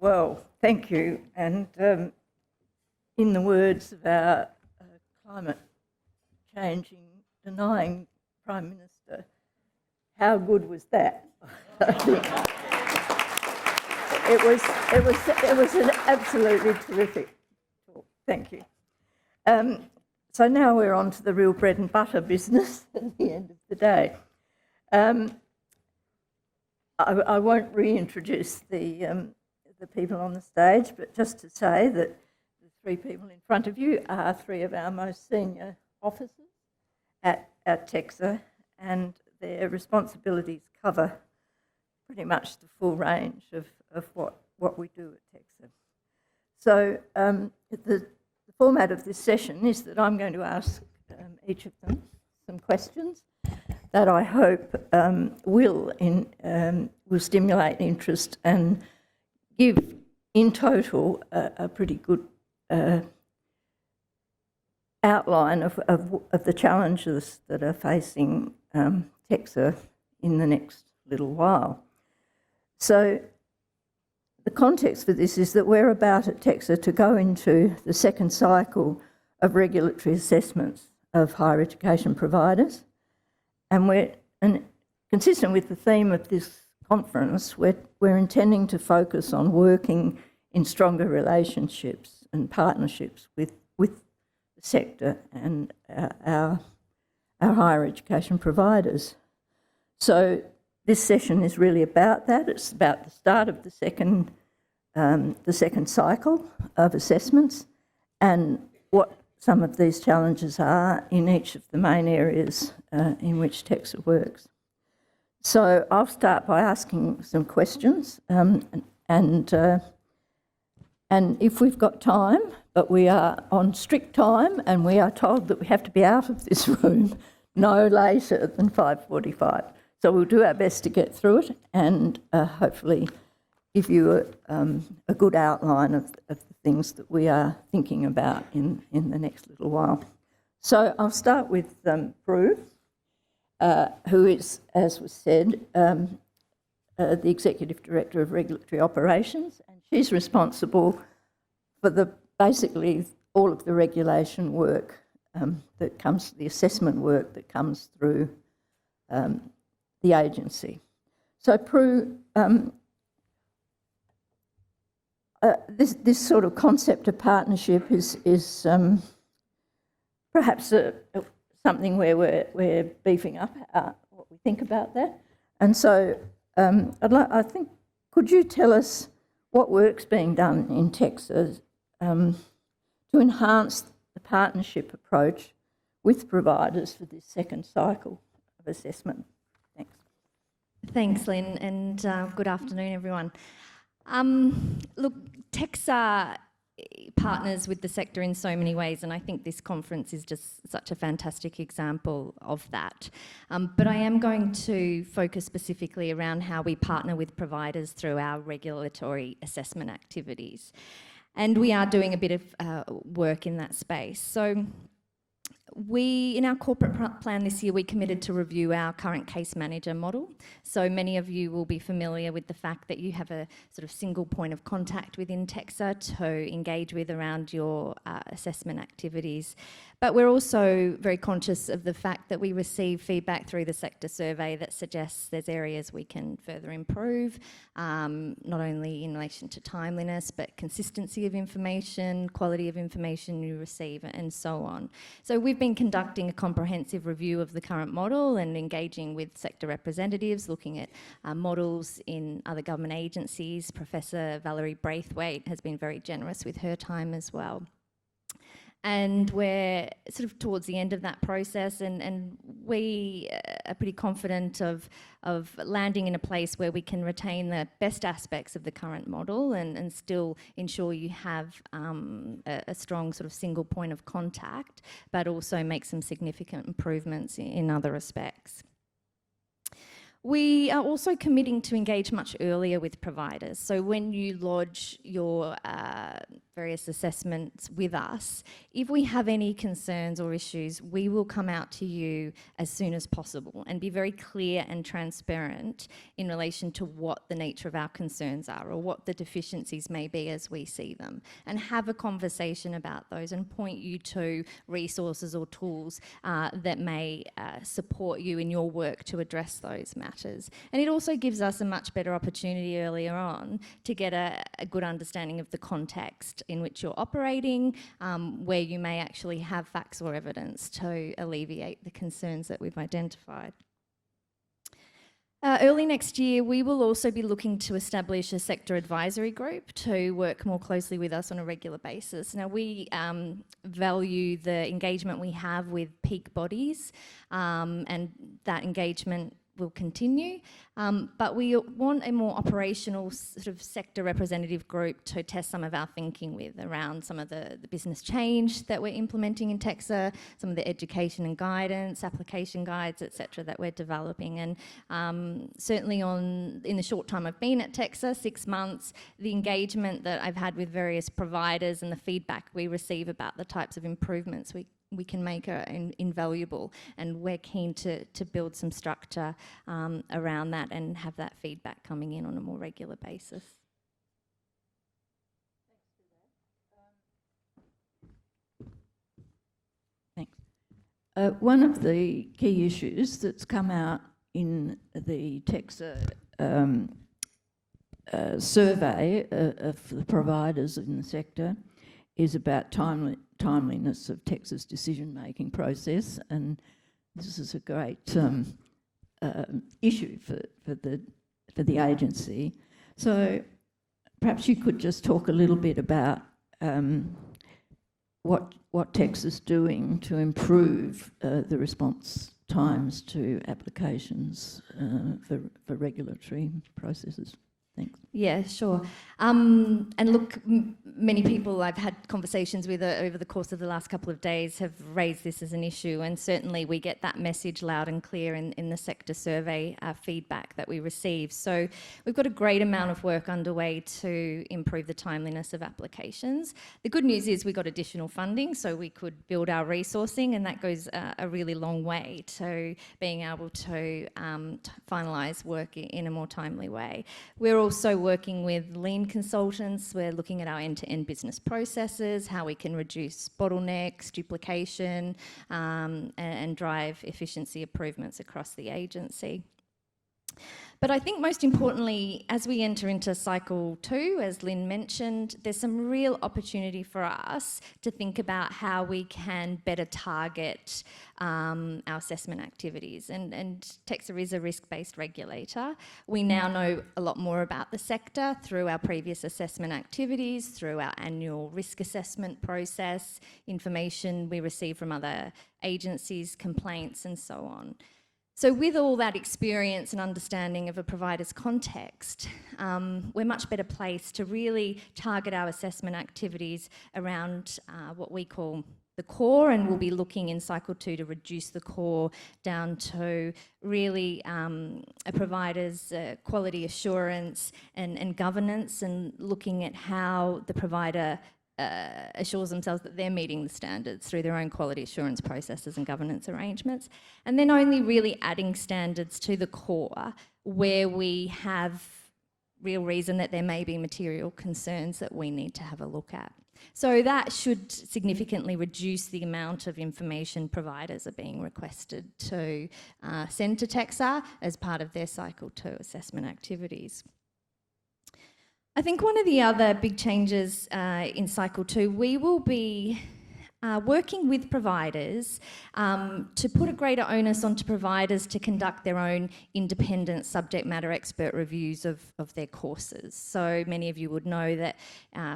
Well, thank you. And in the words of our climate changing, denying Prime Minister, how good was that? It was an absolutely terrific talk. Thank you. So now we're on to the real bread and butter business at the end of the day. I won't reintroduce the people on the stage, but just to say that the three people in front of you are three of our most senior officers at TEQSA, and their responsibilities cover pretty much the full range of what we do at TEQSA. So the format of this session is that I'm going to ask each of them some questions that I hope will stimulate interest and give, in total, a pretty good outline of the challenges that are facing TEQSA in the next little while. So the context for this is that we're about at TEQSA to go into the second cycle of regulatory assessments of higher education providers, and consistent with the theme of this conference, we're intending to focus on working in stronger relationships and partnerships with the sector and our higher education providers. So this session is really about that. It's about the start of the second cycle of assessments and what some of these challenges are in each of the main areas in which TEQSA works. So I'll start by asking some questions, and if we've got time, but we are on strict time and we are told that we have to be out of this room no later than 5:45. So we'll do our best to get through it and hopefully give you a good outline of the things that we are thinking about in the next little while. So I'll start with Prue, who is, as was said, the Executive Director of Regulatory Operations, and she's responsible for basically all of the regulation work that comes, the assessment work that comes through the agency. So Prue, this sort of concept of partnership is perhaps something where we're beefing up what we think about that. And so could you tell us what work's being done in TEQSA to enhance the partnership approach with providers for this second cycle of assessment? Thanks. Thanks, Lynn, and good afternoon, everyone. Look, TEQSA partners with the sector in so many ways, and I think this conference is just such a fantastic example of that. But I am going to focus specifically around how we partner with providers through our regulatory assessment activities. And we are doing a bit of work in that space. So in our corporate plan this year, we committed to review our current case manager model. So many of you will be familiar with the fact that you have a sort of single point of contact within TEQSA to engage with around your assessment activities. But we're also very conscious of the fact that we receive feedback through the sector survey that suggests there's areas we can further improve, not only in relation to timeliness, but consistency of information, quality of information you receive, and so on. So we've been conducting a comprehensive review of the current model and engaging with sector representatives, looking at models in other government agencies. Professor Valerie Braithwaite has been very generous with her time as well. And we're sort of towards the end of that process, and we are pretty confident of landing in a place where we can retain the best aspects of the current model and still ensure you have a strong sort of single point of contact, but also make some significant improvements in other respects. We are also committing to engage much earlier with providers. So when you lodge your various assessments with us. If we have any concerns or issues, we will come out to you as soon as possible and be very clear and transparent in relation to what the nature of our concerns are or what the deficiencies may be as we see them, and have a conversation about those and point you to resources or tools that may support you in your work to address those matters. And it also gives us a much better opportunity earlier on to get a good understanding of the context in which you're operating, where you may actually have facts or evidence to alleviate the concerns that we've identified. Early next year, we will also be looking to establish a sector advisory group to work more closely with us on a regular basis. Now, we value the engagement we have with peak bodies, and that engagement will continue, but we want a more operational sort of sector representative group to test some of our thinking with around some of the business change that we're implementing in TEQSA, some of the education and guidance, application guides, etc. that we're developing. And certainly in the short time I've been at TEQSA, 6 months, the engagement that I've had with various providers and the feedback we receive about the types of improvements we can make are invaluable, and we're keen to build some structure around that and have that feedback coming in on a more regular basis. Thanks. One of the key issues that's come out in the TEQSA survey of the providers in the sector is about timeliness of TEQSA's decision-making process, and this is a great issue for the agency. So perhaps you could just talk a little bit about what TEQSA's doing to improve the response times to applications for regulatory processes. Thanks. Yeah, sure. And look, many people I've had conversations with over the course of the last couple of days have raised this as an issue, and certainly we get that message loud and clear in the sector survey feedback that we receive. So we've got a great amount of work underway to improve the timeliness of applications. The good news is we got additional funding, so we could build our resourcing, and that goes a really long way to being able to finalise work in a more timely way. We're also working with lean consultants. We're looking at our end-to-end business processes, how we can reduce bottlenecks, duplication, and drive efficiency improvements across the agency. But I think most importantly, as we enter into cycle 2, as Lynn mentioned, there's some real opportunity for us to think about how we can better target our assessment activities. And TEQSA is a risk-based regulator. We now know a lot more about the sector through our previous assessment activities, through our annual risk assessment process, information we receive from other agencies, complaints, and so on. So with all that experience and understanding of a provider's context, we're much better placed to really target our assessment activities around what we call the core, and we'll be looking in cycle 2 to reduce the core down to really a provider's quality assurance and governance, and looking at how the provider assures themselves that they're meeting the standards through their own quality assurance processes and governance arrangements, and then only really adding standards to the core where we have real reason that there may be material concerns that we need to have a look at. So that should significantly reduce the amount of information providers are being requested to send to TEQSA as part of their cycle 2 assessment activities. I think one of the other big changes in cycle 2, we will be working with providers to put a greater onus onto providers to conduct their own independent subject matter expert reviews of their courses. So many of you would know that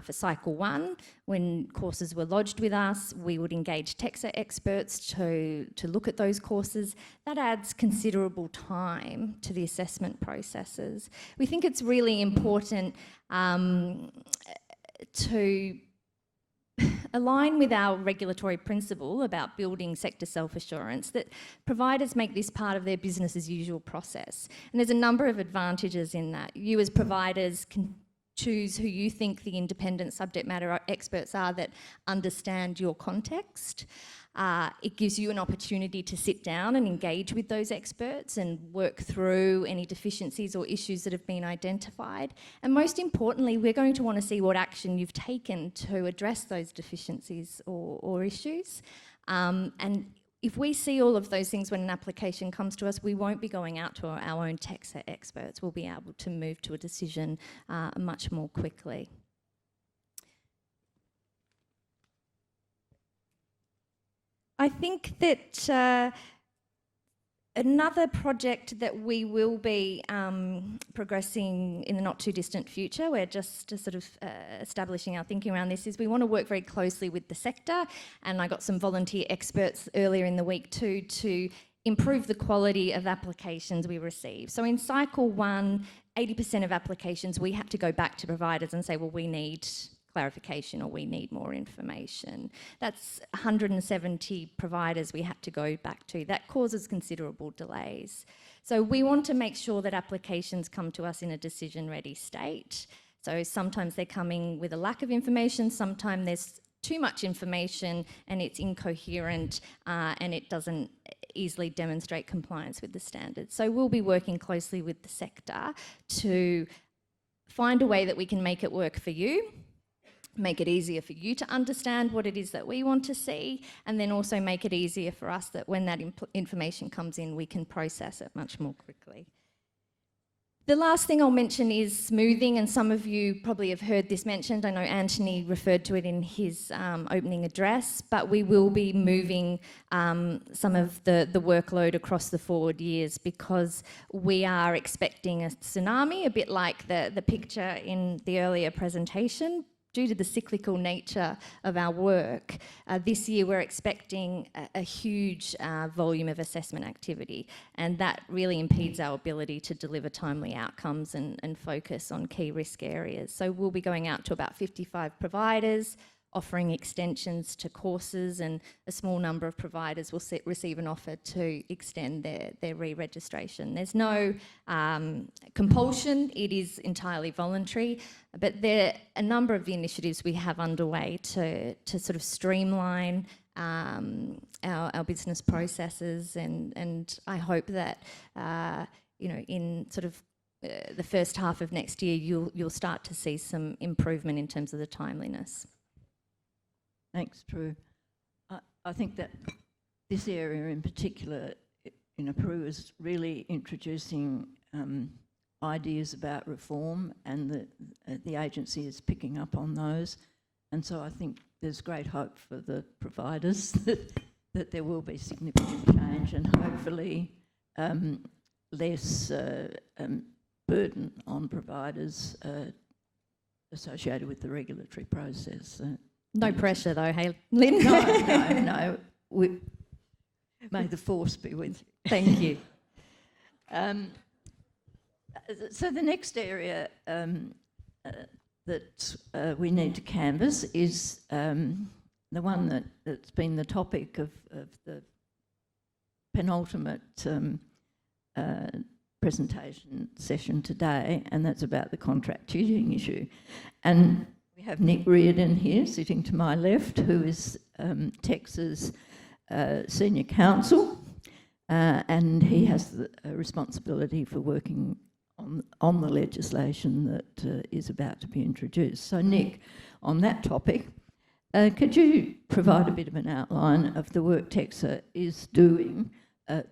for cycle 1, when courses were lodged with us, we would engage TEQSA experts to look at those courses. That adds considerable time to the assessment processes. We think it's really important to align with our regulatory principle about building sector self-assurance, that providers make this part of their business as usual process. And there's a number of advantages in that. You as providers can choose who you think the independent subject matter experts are that understand your context. It gives you an opportunity to sit down and engage with those experts and work through any deficiencies or issues that have been identified. And most importantly, we're going to want to see what action you've taken to address those deficiencies or issues. And if we see all of those things when an application comes to us, we won't be going out to our own TEQSA experts. We'll be able to move to a decision much more quickly. I think that another project that we will be progressing in the not too distant future, we're just sort of establishing our thinking around this, is we want to work very closely with the sector, and I got some volunteer experts earlier in the week too to improve the quality of applications we receive. So in cycle 1, 80% of applications we have to go back to providers and say, well, we need clarification or we need more information. That's 170 providers we had to go back to. That causes considerable delays. So we want to make sure that applications come to us in a decision-ready state. So sometimes they're coming with a lack of information, sometimes there's too much information and it's incoherent and it doesn't easily demonstrate compliance with the standards. So we'll be working closely with the sector to find a way that we can make it work for you, make it easier for you to understand what it is that we want to see, and then also make it easier for us that when that information comes in, we can process it much more quickly. The last thing I'll mention is smoothing, and some of you probably have heard this mentioned. I know Anthony referred to it in his opening address, but we will be moving some of the workload across the forward years because we are expecting a tsunami, a bit like the picture in the earlier presentation. Due to the cyclical nature of our work, this year we're expecting a huge volume of assessment activity, and that really impedes our ability to deliver timely outcomes and focus on key risk areas. So we'll be going out to about 55 providers, offering extensions to courses, and a small number of providers will receive an offer to extend their re-registration. There's no compulsion, it is entirely voluntary, but there are a number of the initiatives we have underway to sort of streamline our business processes, and I hope that in sort of the first half of next year you'll start to see some improvement in terms of the timeliness. Thanks, Prue. I think that this area in particular, Prue is really introducing ideas about reform, and the agency is picking up on those. And so I think there's great hope for the providers that there will be significant change and hopefully less burden on providers associated with the regulatory process. No pressure though, hey, Lynn? No. May the force be with you. Thank you. So the next area that we need to canvass is the one that's been the topic of the penultimate presentation session today, and that's about the contract cheating issue. And we have Nick Riordan here, sitting to my left, who is TEQSA's senior counsel, and he has the responsibility for working on the legislation that is about to be introduced. So Nick, on that topic, could you provide a bit of an outline of the work TEQSA is doing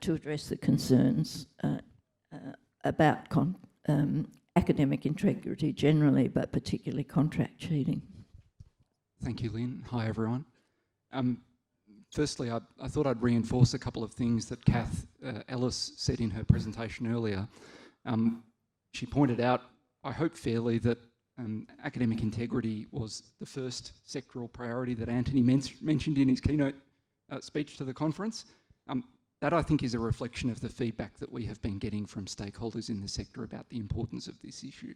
to address the concerns about academic integrity generally, but particularly contract cheating? Thank you, Lynn. Hi, everyone. Firstly, I thought I'd reinforce a couple of things that Kath Ellis said in her presentation earlier. She pointed out, I hope fairly, that academic integrity was the first sectoral priority that Anthony mentioned in his keynote speech to the conference. That, I think, is a reflection of the feedback that we have been getting from stakeholders in the sector about the importance of this issue,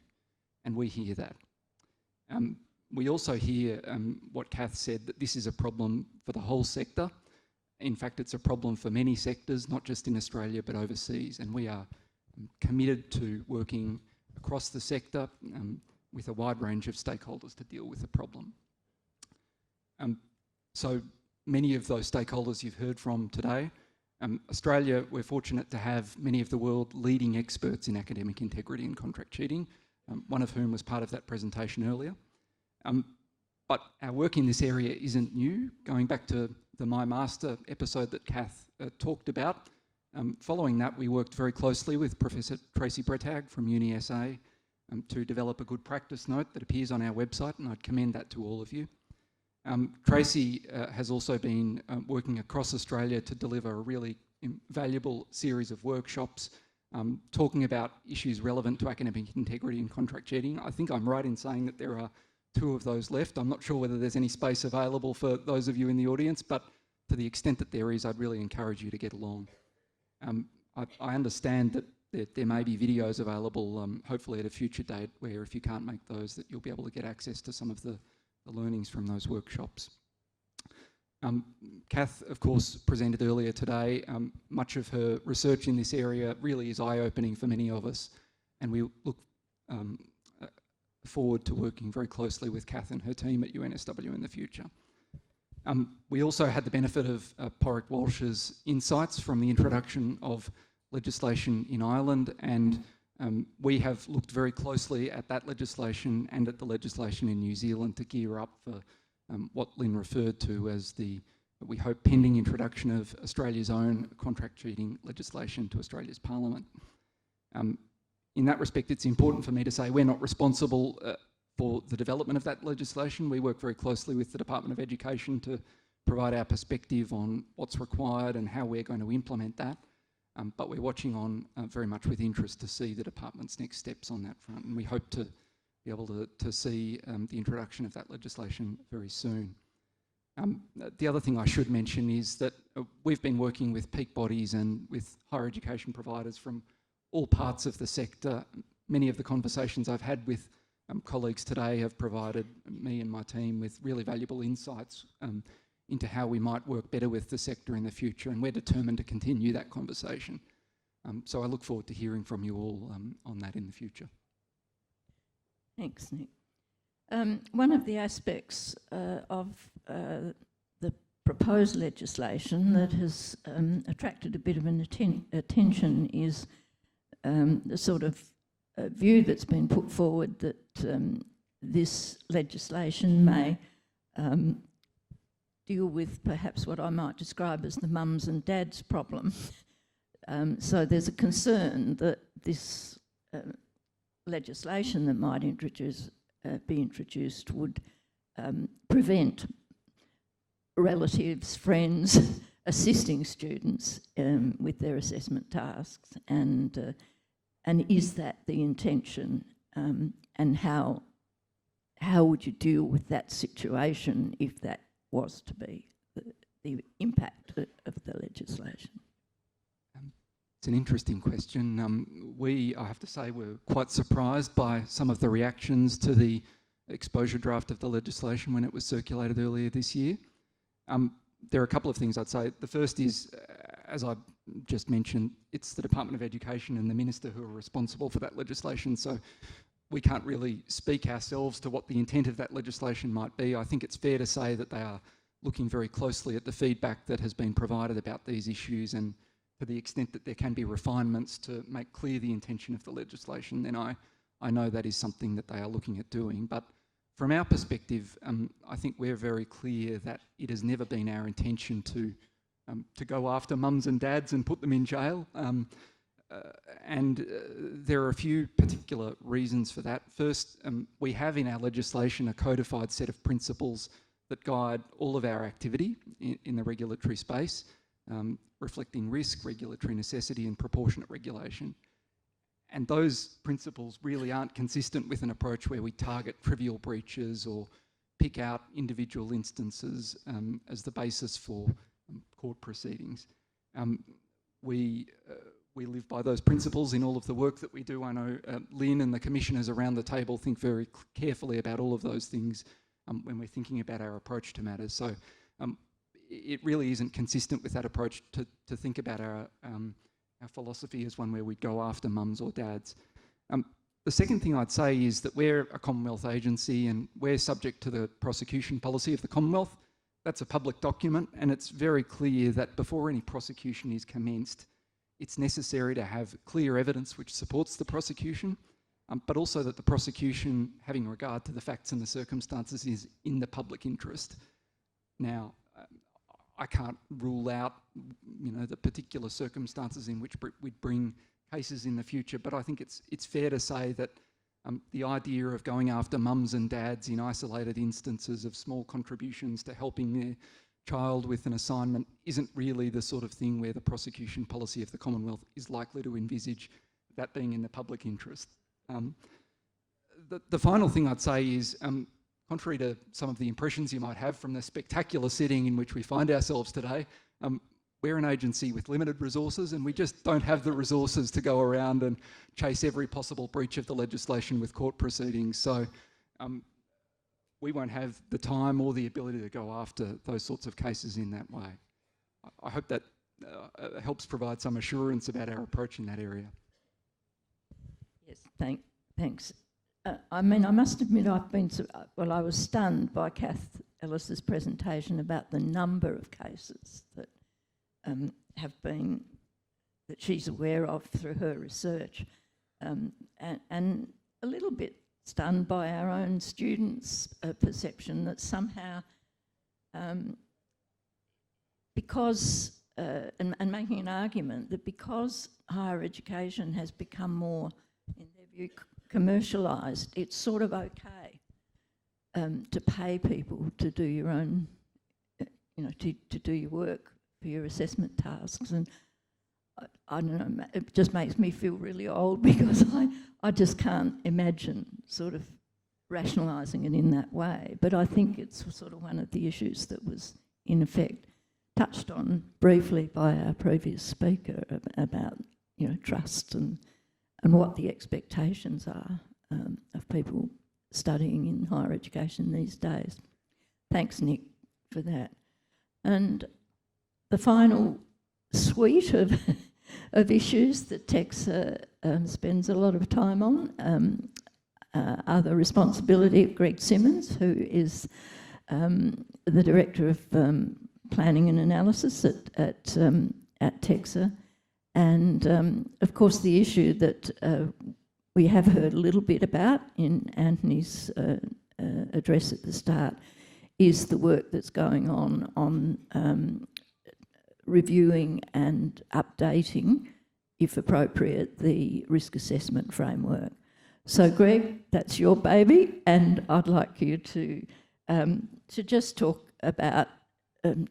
and we hear that. We also hear what Kath said, that this is a problem for the whole sector. In fact, it's a problem for many sectors, not just in Australia but overseas, and we are committed to working across the sector with a wide range of stakeholders to deal with the problem. So many of those stakeholders you've heard from today. Australia, we're fortunate to have many of the world leading experts in academic integrity and contract cheating, one of whom was part of that presentation earlier. But our work in this area isn't new. Going back to the My Master episode that Kath talked about, following that we worked very closely with Professor Tracy Brethag from UniSA to develop a good practice note that appears on our website, and I'd commend that to all of you. Tracy has also been working across Australia to deliver a really valuable series of workshops talking about issues relevant to academic integrity and contract cheating. I think I'm right in saying that there are 2 of those left. I'm not sure whether there's any space available for those of you in the audience, but to the extent that there is, I'd really encourage you to get along. I understand that there may be videos available, hopefully at a future date, where if you can't make those, that you'll be able to get access to some of the learnings from those workshops. Kath, of course, presented earlier today. Much of her research in this area really is eye-opening for many of us, and we look forward to working very closely with Kath and her team at UNSW in the future. We also had the benefit of Porrick Walsh's insights from the introduction of legislation in Ireland, and we have looked very closely at that legislation and at the legislation in New Zealand to gear up for what Lynn referred to as the, we hope, pending introduction of Australia's own contract cheating legislation to Australia's Parliament. In that respect, it's important for me to say we're not responsible for the development of that legislation. We work very closely with the Department of Education to provide our perspective on what's required and how we're going to implement that. But we're watching on very much with interest to see the department's next steps on that front, and we hope to be able to see the introduction of that legislation very soon. The other thing I should mention is that we've been working with peak bodies and with higher education providers from all parts of the sector. Many of the conversations I've had with colleagues today have provided me and my team with really valuable insights into how we might work better with the sector in the future, and we're determined to continue that conversation. So I look forward to hearing from you all on that in the future. Thanks, Nick. One of the aspects of the proposed legislation that has attracted a bit of an attention is the sort of view that's been put forward that this legislation may deal with perhaps what I might describe as the mums and dads problem. So there's a concern that this legislation that might be introduced would prevent relatives, friends assisting students with their assessment tasks, and is that the intention, and how would you deal with that situation if that was to be the impact of the legislation? It's an interesting question. I have to say, were quite surprised by some of the reactions to the exposure draft of the legislation when it was circulated earlier this year. There are a couple of things I'd say. The first is, as I just mentioned, it's the Department of Education and the Minister who are responsible for that legislation, so we can't really speak ourselves to what the intent of that legislation might be. I think it's fair to say that they are looking very closely at the feedback that has been provided about these issues, and to the extent that there can be refinements to make clear the intention of the legislation, then I know that is something that they are looking at doing. But from our perspective, I think we're very clear that it has never been our intention to go after mums and dads and put them in jail. And there are a few particular reasons for that. First, we have in our legislation a codified set of principles that guide all of our activity in the regulatory space, reflecting risk, regulatory necessity and proportionate regulation. And those principles really aren't consistent with an approach where we target trivial breaches or pick out individual instances as the basis for court proceedings. We live by those principles in all of the work that we do. I know Lynn and the commissioners around the table think very carefully about all of those things when we're thinking about our approach to matters. So it really isn't consistent with that approach to think about our philosophy as one where we go after mums or dads. The second thing I'd say is that we're a Commonwealth agency and we're subject to the prosecution policy of the Commonwealth. That's a public document, and it's very clear that before any prosecution is commenced, it's necessary to have clear evidence which supports the prosecution, but also that the prosecution, having regard to the facts and the circumstances, is in the public interest. Now, I can't rule out, the particular circumstances in which we'd bring cases in the future, but I think it's fair to say that the idea of going after mums and dads in isolated instances of small contributions to helping their child with an assignment isn't really the sort of thing where the prosecution policy of the Commonwealth is likely to envisage that being in the public interest. The final thing I'd say is, contrary to some of the impressions you might have from the spectacular setting in which we find ourselves today, we're an agency with limited resources, and we just don't have the resources to go around and chase every possible breach of the legislation with court proceedings. So we won't have the time or the ability to go after those sorts of cases in that way. I hope that helps provide some assurance about our approach in that area. Yes, thanks. I must admit I was stunned by Kath Ellis's presentation about the number of cases that that she's aware of through her research, and a little bit stunned by our own students' perception that somehow, because, and making an argument that because higher education has become more, in their view, commercialised, it's sort of okay to pay people to do your own, to do your work for your assessment tasks. And I don't know, it just makes me feel really old because I just can't imagine sort of rationalising it in that way. But I think it's sort of one of the issues that was, in effect, touched on briefly by our previous speaker about, trust and what the expectations are of people studying in higher education these days. Thanks, Nick, for that. And the final suite of issues that TEQSA spends a lot of time on are the responsibility of Greg Simmons, who is the Director of Planning and Analysis at TEQSA, and of course the issue that we have heard a little bit about in Anthony's address at the start is the work that's going on reviewing and updating, if appropriate, the risk assessment framework. So Greg, that's your baby, and I'd like you to just talk about,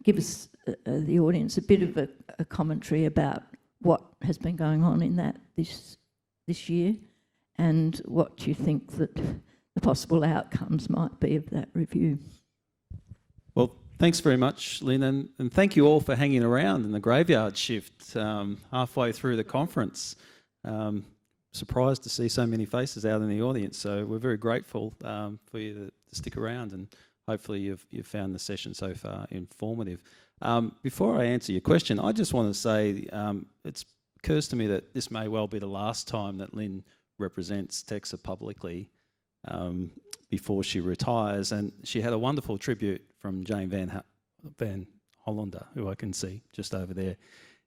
give us, the audience, a bit of a commentary about what has been going on in that this year, and what you think that the possible outcomes might be of that review. Well, thanks very much, Lynn, and thank you all for hanging around in the graveyard shift halfway through the conference. Surprised to see so many faces out in the audience, so we're very grateful for you to stick around, and hopefully you've found the session so far informative. Before I answer your question, I just want to say it occurs to me that this may well be the last time that Lynn represents TEQSA publicly before she retires, and she had a wonderful tribute from Jane Van Hollander, who I can see just over there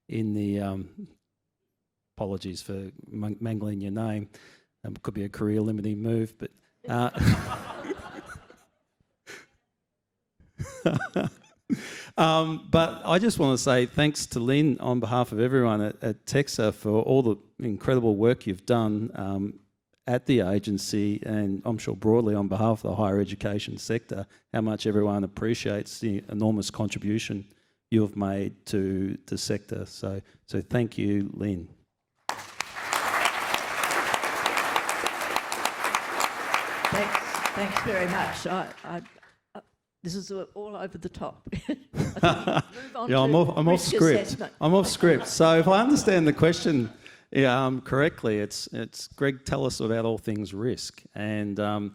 in the apologies for mangling your name. Could be a career-limiting move, but but I just want to say thanks to Lynn on behalf of everyone at TEQSA for all the incredible work you've done at the agency, and I'm sure broadly on behalf of the higher education sector, how much everyone appreciates the enormous contribution you've made to the sector. So thank you, Lynn. Thanks very much. This is all over the top. Yeah, I'm off script. I'm off script. So if I understand the question correctly, it's Greg, tell us about all things risk. And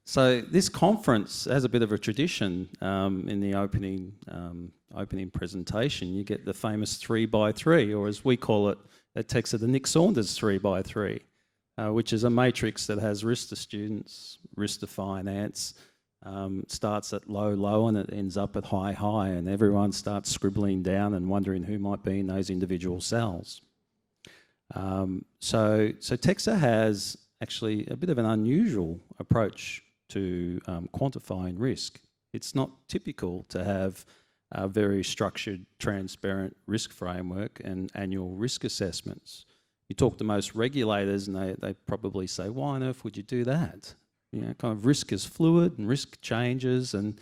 so this conference has a bit of a tradition in the opening presentation. You get the famous 3x3, or as we call it at TEQSA, the Nick Saunders 3x3. which is a matrix that has risk to students, risk to finance, starts at low, and it ends up at high, and everyone starts scribbling down and wondering who might be in those individual cells. So TEQSA has actually a bit of an unusual approach to quantifying risk. It's not typical to have a very structured, transparent risk framework and annual risk assessments. You talk to most regulators and they probably say, why on earth would you do that? You know, kind of risk is fluid and risk changes, and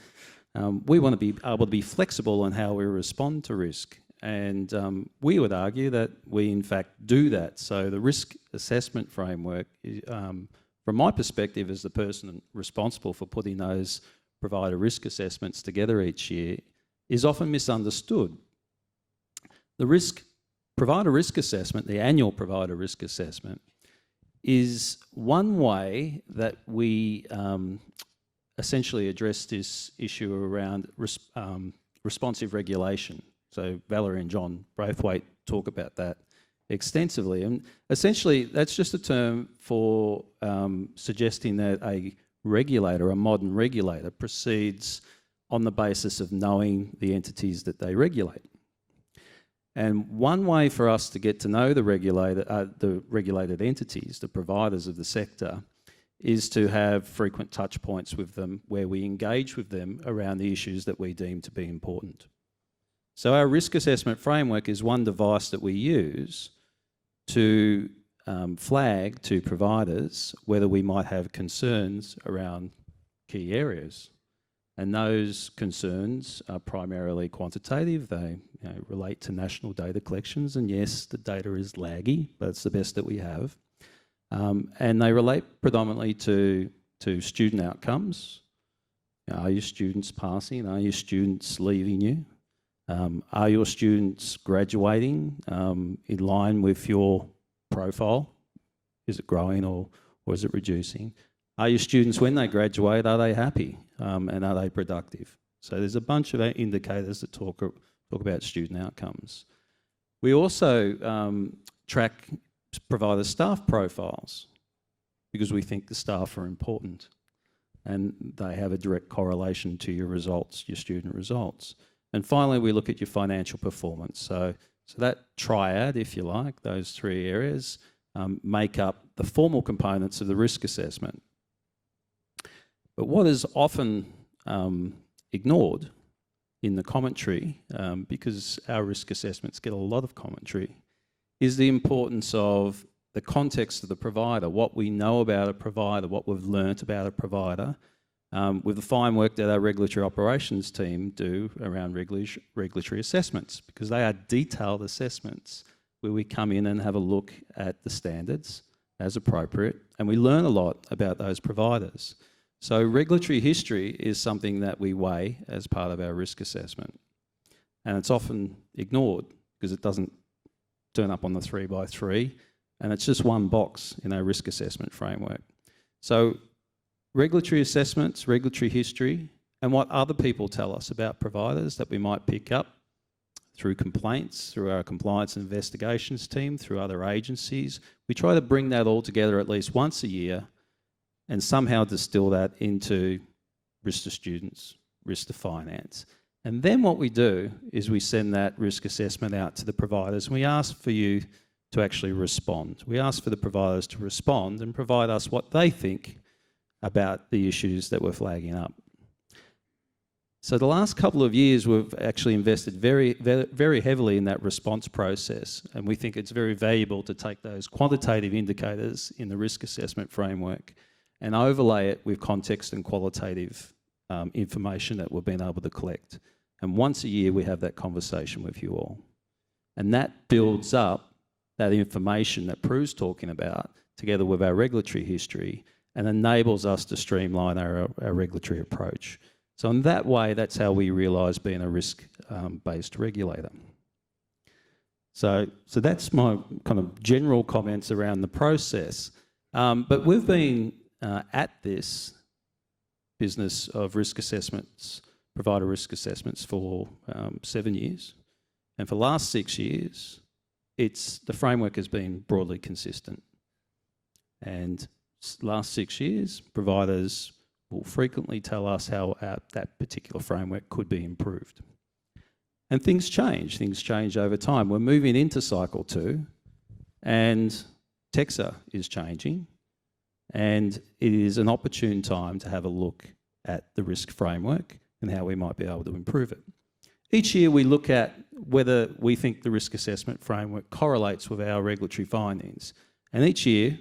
we want to be able to be flexible on how we respond to risk. And we would argue that we in fact do that. So the risk assessment framework, from my perspective as the person responsible for putting those provider risk assessments together each year, is often misunderstood. The provider risk assessment, the annual provider risk assessment, is one way that we essentially address this issue around responsive regulation. So Valerie and John Braithwaite talk about that extensively. And essentially, that's just a term for suggesting that a regulator, a modern regulator, proceeds on the basis of knowing the entities that they regulate. And one way for us to get to know the regulated entities, the providers of the sector, is to have frequent touch points with them where we engage with them around the issues that we deem to be important. So our risk assessment framework is one device that we use to flag to providers whether we might have concerns around key areas. And those concerns are primarily quantitative. They relate to national data collections, and yes, the data is laggy, but it's the best that we have. And they relate predominantly to student outcomes. Are your students passing? Are your students leaving you? Are your students graduating in line with your profile? Is it growing or is it reducing? Are your students, when they graduate, are they happy and are they productive? So there's a bunch of indicators that talk about student outcomes. We also track provider staff profiles because we think the staff are important and they have a direct correlation to your results, your student results. And finally, we look at your financial performance. So that triad, if you like, those three areas, make up the formal components of the risk assessment. But what is often ignored in the commentary, because our risk assessments get a lot of commentary, is the importance of the context of the provider, what we know about a provider, what we've learnt about a provider, with the fine work that our regulatory operations team do around regulatory assessments, because they are detailed assessments where we come in and have a look at the standards as appropriate, and we learn a lot about those providers. So regulatory history is something that we weigh as part of our risk assessment, and it's often ignored because it doesn't turn up on the 3x3, and it's just one box in our risk assessment framework. So regulatory assessments, regulatory history, and what other people tell us about providers that we might pick up through complaints, through our compliance and investigations team, through other agencies. We try to bring that all together at least once a year and somehow distill that into risk to students, risk to finance. And then what we do is we send that risk assessment out to the providers, and we ask for you to actually respond. We ask for the providers to respond and provide us what they think about the issues that we're flagging up. So the last couple of years, we've actually invested very, very heavily in that response process, and we think it's very valuable to take those quantitative indicators in the risk assessment framework and overlay it with context and qualitative information that we've been able to collect. And once a year, we have that conversation with you all. And that builds up that information that Prue's talking about, together with our regulatory history, and enables us to streamline our regulatory approach. So in that way, that's how we realise being a risk-based regulator. So that's my kind of general comments around the process. But we've been at this business of risk assessments, provider risk assessments for 7 years. And for the last 6 years, the framework has been broadly consistent. And last 6 years, providers will frequently tell us how that particular framework could be improved. And things change over time. We're moving into cycle 2 and TEQSA is changing, and it is an opportune time to have a look at the risk framework and how we might be able to improve it. Each year we look at whether we think the risk assessment framework correlates with our regulatory findings. And each year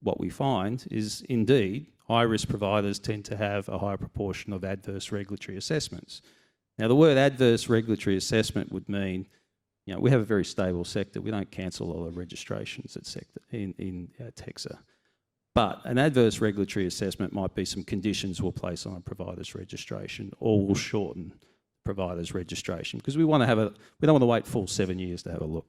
what we find is indeed high-risk providers tend to have a higher proportion of adverse regulatory assessments. Now, the word adverse regulatory assessment would mean, you know, we have a very stable sector. We don't cancel a lot of registrations at sector in TEQSA. But an adverse regulatory assessment might be some conditions we'll place on a provider's registration, or we'll shorten provider's registration because we don't want to wait full 7 years to have a look.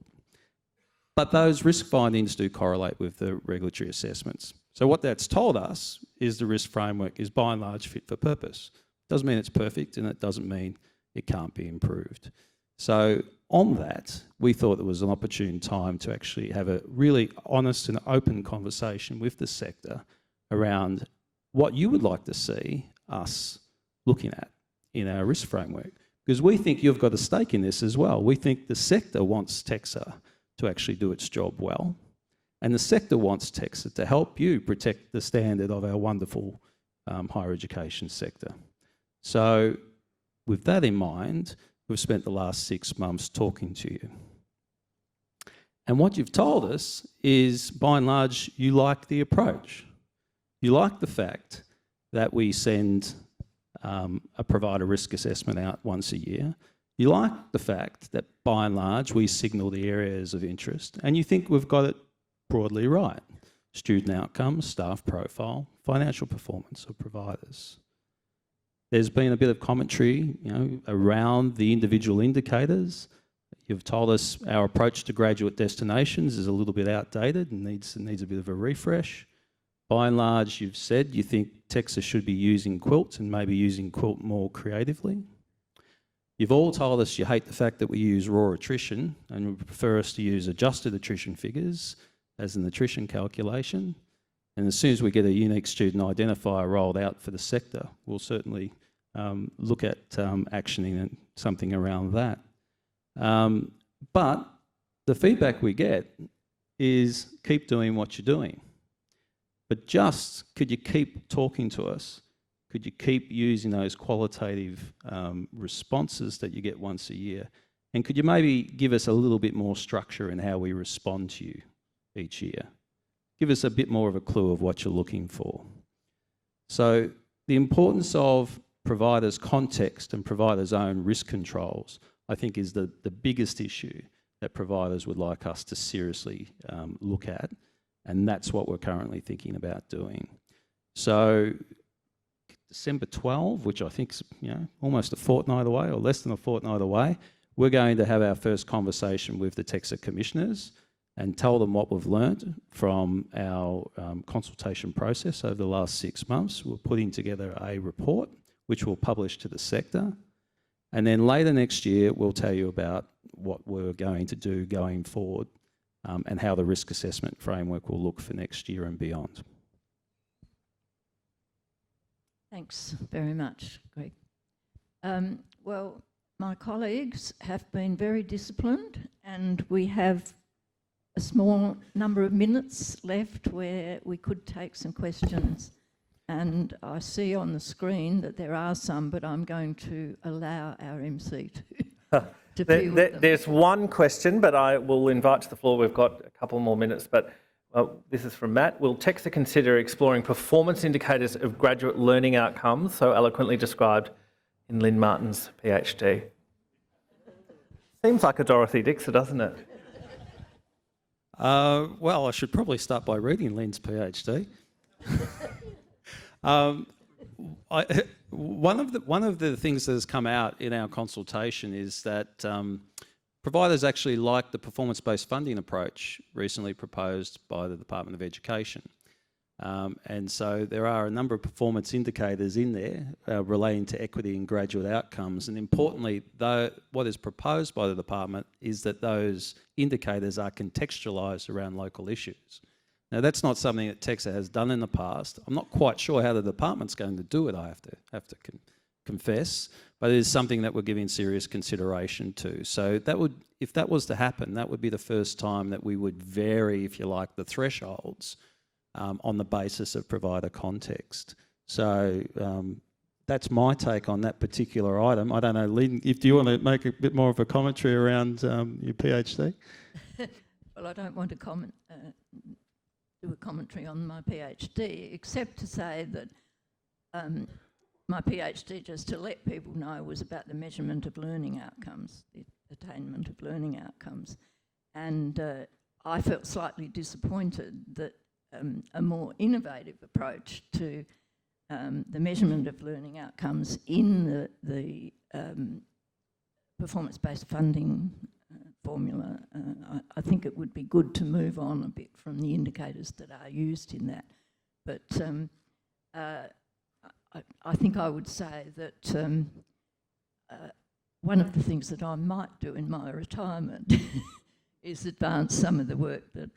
But those risk findings do correlate with the regulatory assessments. So what that's told us is the risk framework is by and large fit for purpose. Doesn't mean it's perfect, and it doesn't mean it can't be improved. So on that, we thought it was an opportune time to actually have a really honest and open conversation with the sector around what you would like to see us looking at in our risk framework. Because we think you've got a stake in this as well. We think the sector wants TEQSA to actually do its job well, and the sector wants TEQSA to help you protect the standard of our wonderful higher education sector. So with that in mind, we've spent the last 6 months talking to you. And what you've told us is, by and large, you like the approach. You like the fact that we send a provider risk assessment out once a year. You like the fact that, by and large, we signal the areas of interest, and you think we've got it broadly right. Student outcomes, staff profile, financial performance of providers. There's been a bit of commentary, you know, around the individual indicators. You've told us our approach to graduate destinations is a little bit outdated and needs a bit of a refresh. By and large, you've said you think TEQSA should be using QUILT and maybe using QUILT more creatively. You've all told us you hate the fact that we use raw attrition and would prefer us to use adjusted attrition figures as an attrition calculation. And as soon as we get a unique student identifier rolled out for the sector, we'll certainly look at actioning something around that. But the feedback we get is keep doing what you're doing. But just could you keep talking to us? Could you keep using those qualitative responses that you get once a year? And could you maybe give us a little bit more structure in how we respond to you each year? Give us a bit more of a clue of what you're looking for. So the importance of providers' context and providers' own risk controls, I think, is the biggest issue that providers would like us to seriously look at, and that's what we're currently thinking about doing. So December 12, which I think is, you know, almost a fortnight away or less than a fortnight away, we're going to have our first conversation with the TEQSA commissioners and tell them what we've learnt from our consultation process over the last 6 months. We're putting together a report which we'll publish to the sector. And then later next year, we'll tell you about what we're going to do going forward and how the risk assessment framework will look for next year and beyond. Thanks very much, Greg. Well, my colleagues have been very disciplined, and we have a small number of minutes left where we could take some questions. And I see on the screen that there are some, but I'm going to allow our MC to field them. There's one question, but I will invite to the floor. We've got a couple more minutes, but this is from Matt. Will TEQSA consider exploring performance indicators of graduate learning outcomes, so eloquently described in Lynn Martin's PhD? Seems like a Dorothy Dixer, doesn't it? Well, I should probably start by reading Lynn's PhD. One of the things that has come out in our consultation is that providers actually like the performance-based funding approach recently proposed by the Department of Education. And so there are a number of performance indicators in there relating to equity and graduate outcomes. And importantly, what is proposed by the department is that those indicators are contextualised around local issues. Now, that's not something that TEQSA has done in the past. I'm not quite sure how the department's going to do it, I have to confess, but it is something that we're giving serious consideration to. So that would, if that was to happen, that would be the first time that we would vary, if you like, the thresholds on the basis of provider context. So that's my take on that particular item. I don't know, Lynn, do you want to make a bit more of a commentary around your PhD? Well, I don't want to do a commentary on my PhD, except to say that my PhD, just to let people know, was about the measurement of learning outcomes, the attainment of learning outcomes. And I felt slightly disappointed that a more innovative approach to the measurement of learning outcomes in the performance-based funding formula, I think it would be good to move on a bit from the indicators that are used in that. But I think I would say that one of the things that I might do in my retirement is advance some of the work that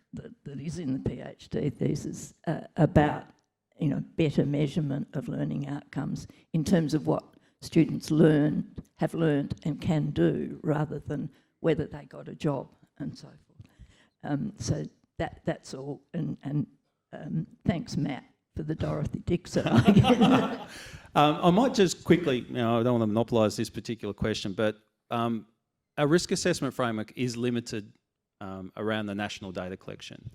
is in the PhD thesis about, you know, better measurement of learning outcomes in terms of what students have learned and can do, rather than whether they got a job and so forth. So that's all. And thanks, Matt, for the Dorothy Dixon. I might just quickly, I don't want to monopolise this particular question, but our risk assessment framework is limited around the national data collection.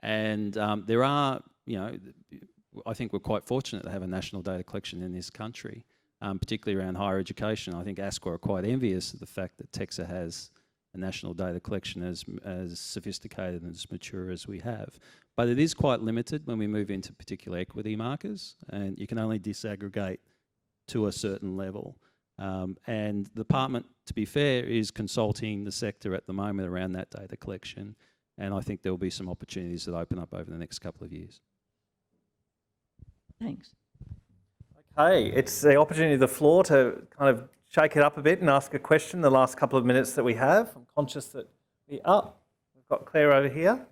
And there are, I think we're quite fortunate to have a national data collection in this country, particularly around higher education. I think ASQA are quite envious of the fact that TEQSA has a national data collection as sophisticated and as mature as we have. But it is quite limited when we move into particular equity markers, and you can only disaggregate to a certain level. And the department, to be fair, is consulting the sector at the moment around that data collection, and I think there will be some opportunities that open up over the next couple of years. Thanks. Okay, it's the opportunity of the floor to kind of shake it up a bit and ask a question the last couple of minutes that we have. I'm conscious that we've got Claire over here.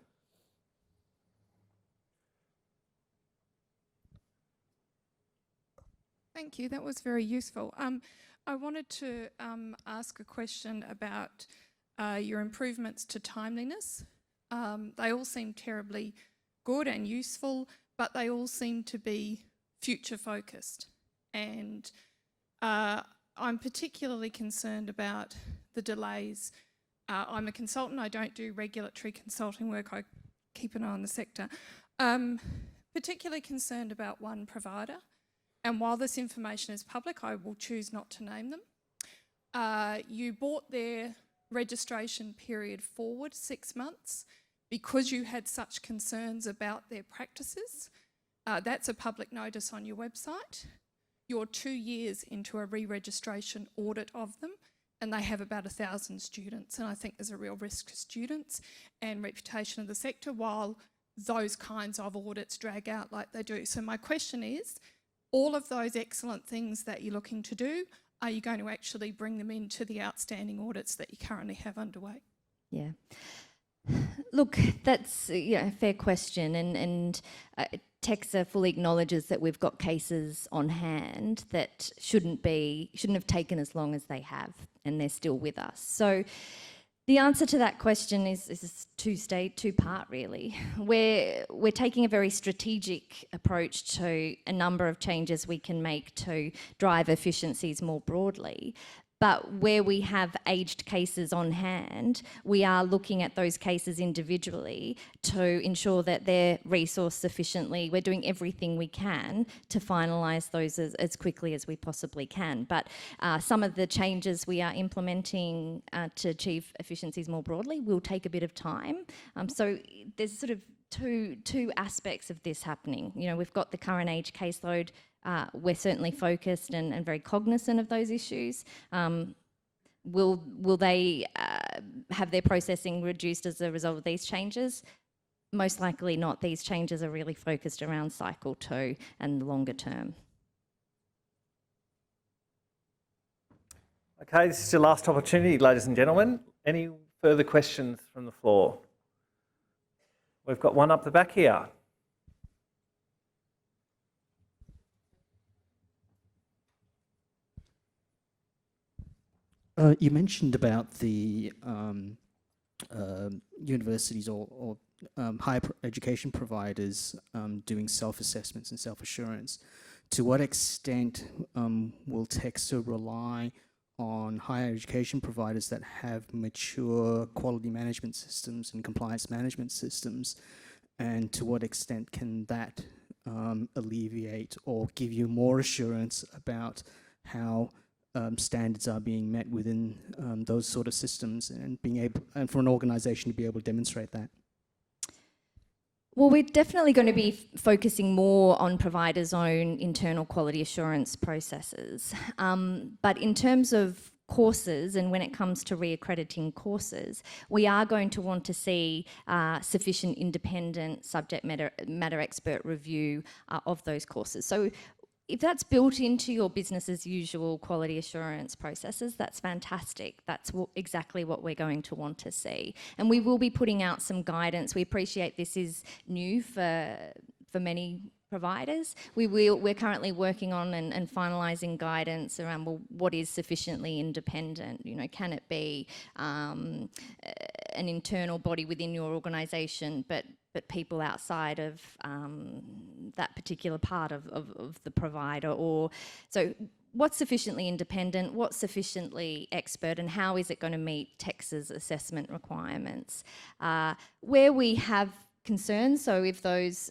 Thank you, that was very useful. I wanted to ask a question about your improvements to timeliness. They all seem terribly good and useful, but they all seem to be future focused. And I'm particularly concerned about the delays. I'm a consultant, I don't do regulatory consulting work, I keep an eye on the sector. Particularly concerned about one provider, and while this information is public, I will choose not to name them. You brought their registration period forward 6 months because you had such concerns about their practices. That's a public notice on your website. You're 2 years into a re-registration audit of them, and they have about 1,000 students, and I think there's a real risk to students and reputation of the sector while those kinds of audits drag out like they do. So my question is, all of those excellent things that you're looking to do, are you going to actually bring them into the outstanding audits that you currently have underway? Yeah. Look, that's a fair question, and TEQSA fully acknowledges that we've got cases on hand that shouldn't have taken as long as they have, and they're still with us. So the answer to that question is two-part really. We're taking a very strategic approach to a number of changes we can make to drive efficiencies more broadly. But where we have aged cases on hand, we are looking at those cases individually to ensure that they're resourced sufficiently. We're doing everything we can to finalise those as quickly as we possibly can. But some of the changes we are implementing to achieve efficiencies more broadly will take a bit of time. So there's sort of two aspects of this happening. We've got the current age caseload. We're certainly focused and very cognizant of those issues. Will they have their processing reduced as a result of these changes? Most likely not. These changes are really focused around cycle 2 and the longer term. Okay, this is your last opportunity, ladies and gentlemen. Any further questions from the floor? We've got one up the back here. You mentioned about the universities or higher education providers doing self-assessments and self-assurance. To what extent will TEQSA rely on higher education providers that have mature quality management systems and compliance management systems? And to what extent can that alleviate or give you more assurance about how standards are being met within those sort of systems, and being able, and for an organisation to be able to demonstrate that? Well, we're definitely going to be focusing more on providers' own internal quality assurance processes. But in terms of courses, and when it comes to reaccrediting courses, we are going to want to see sufficient independent subject matter expert review of those courses. So if that's built into your business as usual quality assurance processes, that's fantastic. That's exactly what we're going to want to see. And we will be putting out some guidance. We appreciate this is new for many providers. We're currently working on and finalising guidance around, well, what is sufficiently independent? You know, can it be an internal body within your organisation, but people outside of that particular part of the provider? Or so what's sufficiently independent, what's sufficiently expert, and how is it going to meet TEQSA's assessment requirements? Where we have concerns, so if those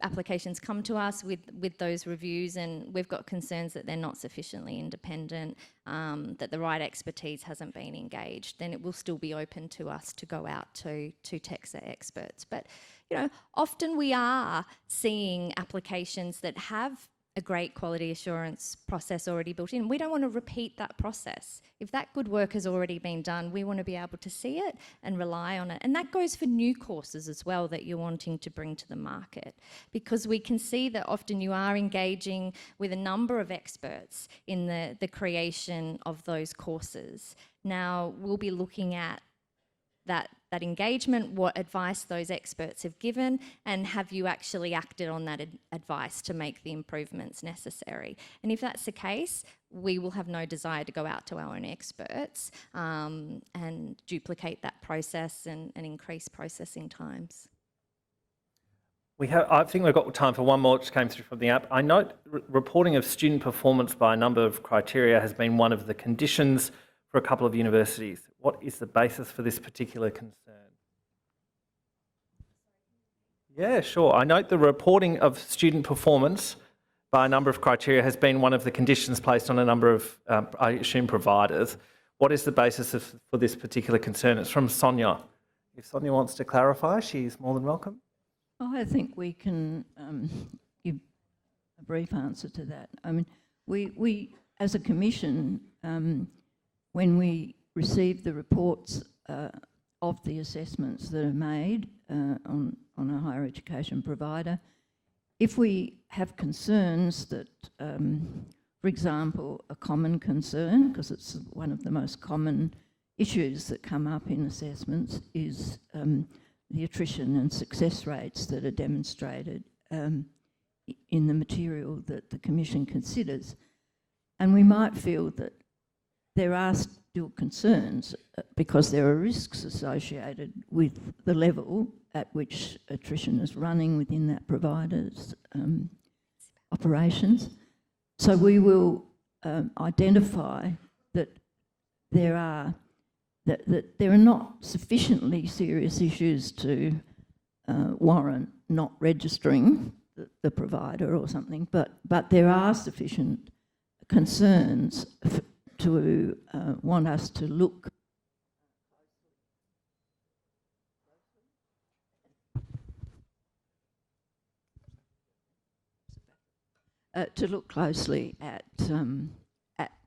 applications come to us with those reviews and we've got concerns that they're not sufficiently independent, that the right expertise hasn't been engaged, then it will still be open to us to go out to TEQSA experts. But you know, often we are seeing applications that have a great quality assurance process already built in. We don't want to repeat that process. If that good work has already been done, we want to be able to see it and rely on it. And that goes for new courses as well that you're wanting to bring to the market, because we can see that often you are engaging with a number of experts in the creation of those courses. Now, we'll be looking at that engagement, what advice those experts have given, and have you actually acted on that advice to make the improvements necessary. And if that's the case, we will have no desire to go out to our own experts and duplicate that process and increase processing times. I think we've got time for one more, which came through from the app. I note reporting of student performance by a number of criteria has been one of the conditions for a couple of universities. What is the basis for this particular concern? Yeah, sure. I note the reporting of student performance by a number of criteria has been one of the conditions placed on a number of, I assume, providers. What is the basis for this particular concern? It's from Sonia. If Sonia wants to clarify, she's more than welcome. I think we can give a brief answer to that. I mean, we as a commission, when we receive the reports of the assessments that are made on a higher education provider, if we have concerns that, for example, a common concern, because it's one of the most common issues that come up in assessments, is the attrition and success rates that are demonstrated in the material that the Commission considers. And we might feel that there are still concerns because there are risks associated with the level at which attrition is running within that provider's operations. So we will identify that there are not sufficiently serious issues to warrant not registering the provider or something, but there are sufficient concerns to want us to look closely at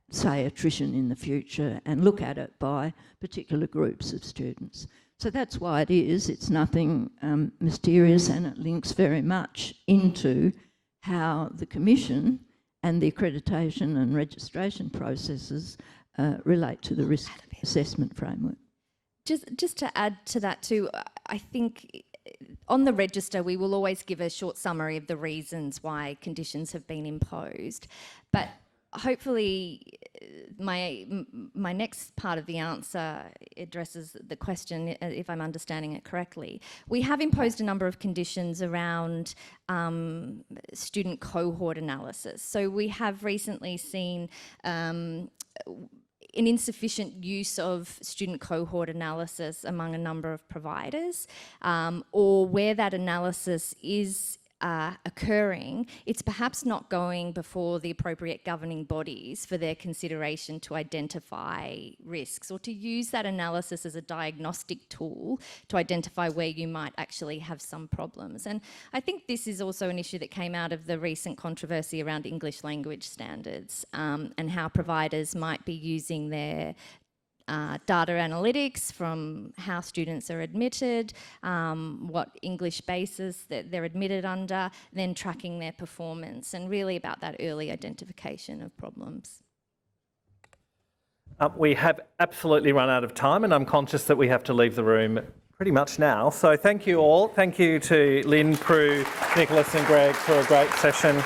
say attrition in the future, and look at it by particular groups of students. So that's why it is. It's nothing mysterious, and it links very much into how the Commission and the accreditation and registration processes relate to the risk assessment framework. Just to add to that too, I think on the register, we will always give a short summary of the reasons why conditions have been imposed. But hopefully my next part of the answer addresses the question, if I'm understanding it correctly. We have imposed a number of conditions around student cohort analysis. So we have recently seen an insufficient use of student cohort analysis among a number of providers, or where that analysis is occurring, it's perhaps not going before the appropriate governing bodies for their consideration to identify risks, or to use that analysis as a diagnostic tool to identify where you might actually have some problems. And I think this is also an issue that came out of the recent controversy around English language standards, and how providers might be using their data analytics from how students are admitted, what English basis that they're admitted under, then tracking their performance, and really about that early identification of problems. We have absolutely run out of time, and I'm conscious that we have to leave the room pretty much now. So thank you all. Thank you to Lynn, Prue, Nicholas and Greg for a great session.